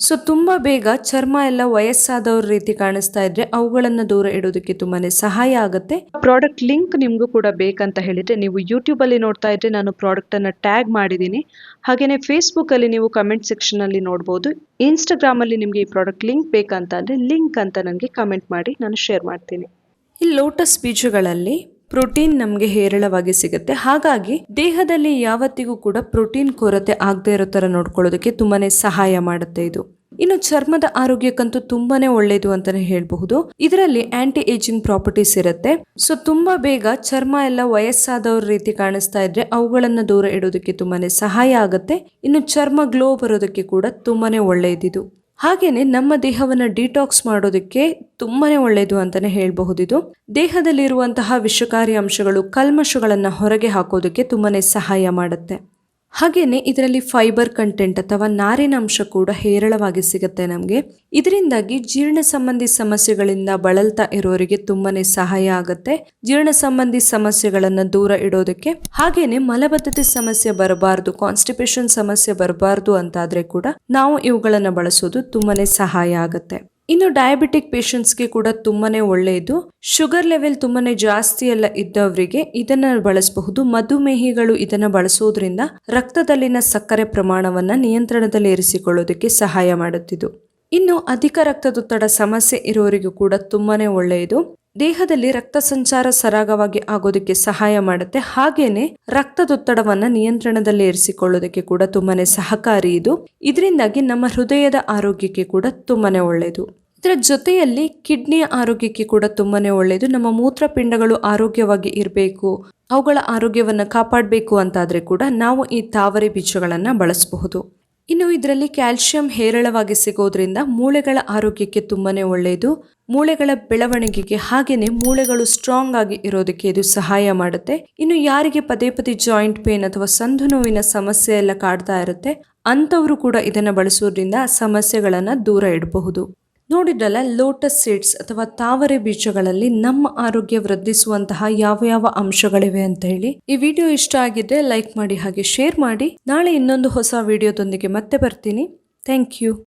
So ತುಂಬಾ ಬೇಗ ಚರ್ಮ ಎಲ್ಲ ವಯಸ್ಸಾದವ್ರ ರೀತಿ ಕಾಣಿಸ್ತಾ ಇದ್ರೆ ಅವುಗಳನ್ನ ದೂರ ಇಡೋದಕ್ಕೆ ತುಂಬಾನೇ ಸಹಾಯ ಆಗುತ್ತೆ. ಪ್ರಾಡಕ್ಟ್ ಲಿಂಕ್ ನಿಮ್ಗೂ ಕೂಡ ಬೇಕಂತ ಹೇಳಿದ್ರೆ ನೀವು ಯೂಟ್ಯೂಬ್ ಅಲ್ಲಿ ನೋಡ್ತಾ ಇದ್ರೆ ನಾನು ಪ್ರಾಡಕ್ಟ್ ಅನ್ನ ಟ್ಯಾಗ್ ಮಾಡಿದೀನಿ. ಹಾಗೇನೆ ಫೇಸ್ಬುಕ್ ಅಲ್ಲಿ ನೀವು ಕಮೆಂಟ್ ಸೆಕ್ಷನ್ ಅಲ್ಲಿ ನೋಡಬಹುದು. ಇನ್ಸ್ಟಾಗ್ರಾಮ್ ಅಲ್ಲಿ ನಿಮ್ಗೆ ಈ ಪ್ರಾಡಕ್ಟ್ ಲಿಂಕ್ ಬೇಕಂತ ಅಂದ್ರೆ ಲಿಂಕ್ ಅಂತ ನನಗೆ ಕಮೆಂಟ್ ಮಾಡಿ ನಾನು ಶೇರ್ ಮಾಡ್ತೀನಿ. ಈ ಲೋಟಸ್ ಬೀಜಗಳಲ್ಲಿ ಪ್ರೋಟೀನ್ ನಮಗೆ ಹೇರಳವಾಗಿ ಸಿಗುತ್ತೆ. ಹಾಗಾಗಿ ದೇಹದಲ್ಲಿ ಯಾವತ್ತಿಗೂ ಕೂಡ ಪ್ರೋಟೀನ್ ಕೊರತೆ ಆಗದೆ ಇರೋ ತರ ನೋಡ್ಕೊಳ್ಳೋದಕ್ಕೆ ತುಂಬಾನೇ ಸಹಾಯ ಮಾಡುತ್ತೆ ಇದು. ಇನ್ನು ಚರ್ಮದ ಆರೋಗ್ಯಕ್ಕಂತೂ ತುಂಬಾನೇ ಒಳ್ಳೇದು ಅಂತಾನೆ ಹೇಳ್ಬಹುದು. ಇದರಲ್ಲಿ ಆಂಟಿ ಏಜಿಂಗ್ ಪ್ರಾಪರ್ಟೀಸ್ ಇರುತ್ತೆ. ಸೊ ತುಂಬಾ ಬೇಗ ಚರ್ಮ ಎಲ್ಲ ವಯಸ್ಸಾದವ್ರ ರೀತಿ ಕಾಣಿಸ್ತಾ ಇದ್ರೆ ಅವುಗಳನ್ನ ದೂರ ಇಡೋದಕ್ಕೆ ತುಂಬಾನೇ ಸಹಾಯ ಆಗುತ್ತೆ. ಇನ್ನು ಚರ್ಮ ಗ್ಲೋ ಬರೋದಕ್ಕೆ ಕೂಡ ತುಂಬಾನೇ ಒಳ್ಳೆಯದಿದು. ಹಾಗೇನೆ ನಮ್ಮ ದೇಹವನ್ನ ಡಿಟಾಕ್ಸ್ ಮಾಡೋದಕ್ಕೆ ತುಂಬಾನೇ ಒಳ್ಳೆಯದು ಅಂತಾನೆ ಹೇಳಬಹುದು. ಇದು ದೇಹದಲ್ಲಿರುವಂತಹ ವಿಷಕಾರಿ ಅಂಶಗಳು ಕಲ್ಮಶಗಳನ್ನ ಹೊರಗೆ ಹಾಕೋದಕ್ಕೆ ತುಂಬಾನೇ ಸಹಾಯ ಮಾಡುತ್ತೆ. ಹಾಗೇನೆ ಇದರಲ್ಲಿ ಫೈಬರ್ ಕಂಟೆಂಟ್ ಅಥವಾ ನಾರಿನ ಅಂಶ ಕೂಡ ಹೇರಳವಾಗಿ ಸಿಗುತ್ತೆ ನಮಗೆ. ಇದರಿಂದಾಗಿ ಜೀರ್ಣ ಸಂಬಂಧಿ ಸಮಸ್ಯೆಗಳಿಂದ ಬಳಲ್ತಾ ಇರೋರಿಗೆ ತುಂಬಾನೇ ಸಹಾಯ ಆಗುತ್ತೆ. ಜೀರ್ಣ ಸಂಬಂಧಿ ಸಮಸ್ಯೆಗಳನ್ನ ದೂರ ಇಡೋದಕ್ಕೆ. ಹಾಗೇನೆ ಮಲಬದ್ಧತೆ ಸಮಸ್ಯೆ ಬರಬಾರ್ದು, ಕಾನ್ಸ್ಟಿಪೇಷನ್ ಸಮಸ್ಯೆ ಬರಬಾರ್ದು ಅಂತಾದ್ರೆ ಕೂಡ ನಾವು ಇವುಗಳನ್ನ ಬಳಸೋದು ತುಂಬಾನೇ ಸಹಾಯ ಆಗುತ್ತೆ. ಇನ್ನು ಡಯಾಬಿಟಿಕ್ ಪೇಷಂಟ್ಸ್ಗೆ ಕೂಡ ತುಂಬಾನೇ ಒಳ್ಳೆಯದು. ಶುಗರ್ ಲೆವೆಲ್ ತುಂಬಾನೇ ಜಾಸ್ತಿ ಎಲ್ಲ ಇದ್ದವರಿಗೆ ಇದನ್ನ ಬಳಸಬಹುದು. ಮಧುಮೇಹಿಗಳು ಇದನ್ನ ಬಳಸೋದ್ರಿಂದ ರಕ್ತದಲ್ಲಿನ ಸಕ್ಕರೆ ಪ್ರಮಾಣವನ್ನ ನಿಯಂತ್ರಣದಲ್ಲಿ ಇರಿಸಿಕೊಳ್ಳೋದಕ್ಕೆ ಸಹಾಯ ಮಾಡುತ್ತಿದ್ದು. ಇನ್ನು ಅಧಿಕ ರಕ್ತದೊತ್ತಡ ಸಮಸ್ಯೆ ಇರೋರಿಗೂ ಕೂಡ ತುಂಬಾನೇ ಒಳ್ಳೆಯದು. ದೇಹದಲ್ಲಿ ರಕ್ತ ಸಂಚಾರ ಸರಾಗವಾಗಿ ಆಗೋದಕ್ಕೆ ಸಹಾಯ ಮಾಡುತ್ತೆ. ಹಾಗೇನೆ ರಕ್ತದೊತ್ತಡವನ್ನ ನಿಯಂತ್ರಣದಲ್ಲಿ ಇರಿಸಿಕೊಳ್ಳೋದಕ್ಕೆ ಕೂಡ ತುಂಬಾನೇ ಸಹಕಾರಿ ಇದು. ಇದರಿಂದಾಗಿ ನಮ್ಮ ಹೃದಯದ ಆರೋಗ್ಯಕ್ಕೆ ಕೂಡ ತುಂಬಾನೇ ಒಳ್ಳೆಯದು. ಇದರ ಜೊತೆಯಲ್ಲಿ ಕಿಡ್ನಿಯ ಆರೋಗ್ಯಕ್ಕೆ ಕೂಡ ತುಂಬಾನೇ ಒಳ್ಳೆಯದು. ನಮ್ಮ ಮೂತ್ರಪಿಂಡಗಳು ಆರೋಗ್ಯವಾಗಿ ಇರಬೇಕು, ಅವುಗಳ ಆರೋಗ್ಯವನ್ನ ಕಾಪಾಡಬೇಕು ಅಂತಾದ್ರೆ ಕೂಡ ನಾವು ಈ ತಾವರೆ ಬೀಜಗಳನ್ನ ಬಳಸಬಹುದು. ಇನ್ನು ಇದರಲ್ಲಿ ಕ್ಯಾಲ್ಸಿಯಂ ಹೇರಳವಾಗಿ ಸಿಗೋದ್ರಿಂದ ಮೂಳೆಗಳ ಆರೋಗ್ಯಕ್ಕೆ ತುಂಬಾನೇ ಒಳ್ಳೆಯದು. ಮೂಳೆಗಳ ಬೆಳವಣಿಗೆಗೆ ಹಾಗೇನೆ ಮೂಳೆಗಳು ಸ್ಟ್ರಾಂಗ್ ಆಗಿ ಇರೋದಕ್ಕೆ ಇದು ಸಹಾಯ ಮಾಡುತ್ತೆ. ಇನ್ನು ಯಾರಿಗೆ ಪದೇ ಪದೇ ಜಾಯಿಂಟ್ ಪೇನ್ ಅಥವಾ ಸಂಧು ನೋವಿನ ಸಮಸ್ಯೆ ಎಲ್ಲ ಕಾಡ್ತಾ ಇರುತ್ತೆ ಅಂತವರು ಕೂಡ ಇದನ್ನ ಬಳಸೋದ್ರಿಂದ ಆ ಸಮಸ್ಯೆಗಳನ್ನ ದೂರ ಇಡಬಹುದು. ನೋಡಿದ್ರಲ್ಲ, ಲೋಟಸ್ ಸೀಡ್ಸ್ ಅಥವಾ ತಾವರೆ ಬೀಜಗಳಲ್ಲಿ ನಮ್ಮ ಆರೋಗ್ಯ ವೃದ್ಧಿಸುವಂತಹ ಯಾವ ಅಂಶಗಳಿವೆ ಅಂತ ಹೇಳಿ. ಈ ವಿಡಿಯೋ ಇಷ್ಟ ಆಗಿದ್ರೆ ಲೈಕ್ ಮಾಡಿ ಹಾಗೆ ಶೇರ್ ಮಾಡಿ. ನಾಳೆ ಇನ್ನೊಂದು ಹೊಸ ವಿಡಿಯೋದೊಂದಿಗೆ ಮತ್ತೆ ಬರ್ತೀನಿ. Thank you.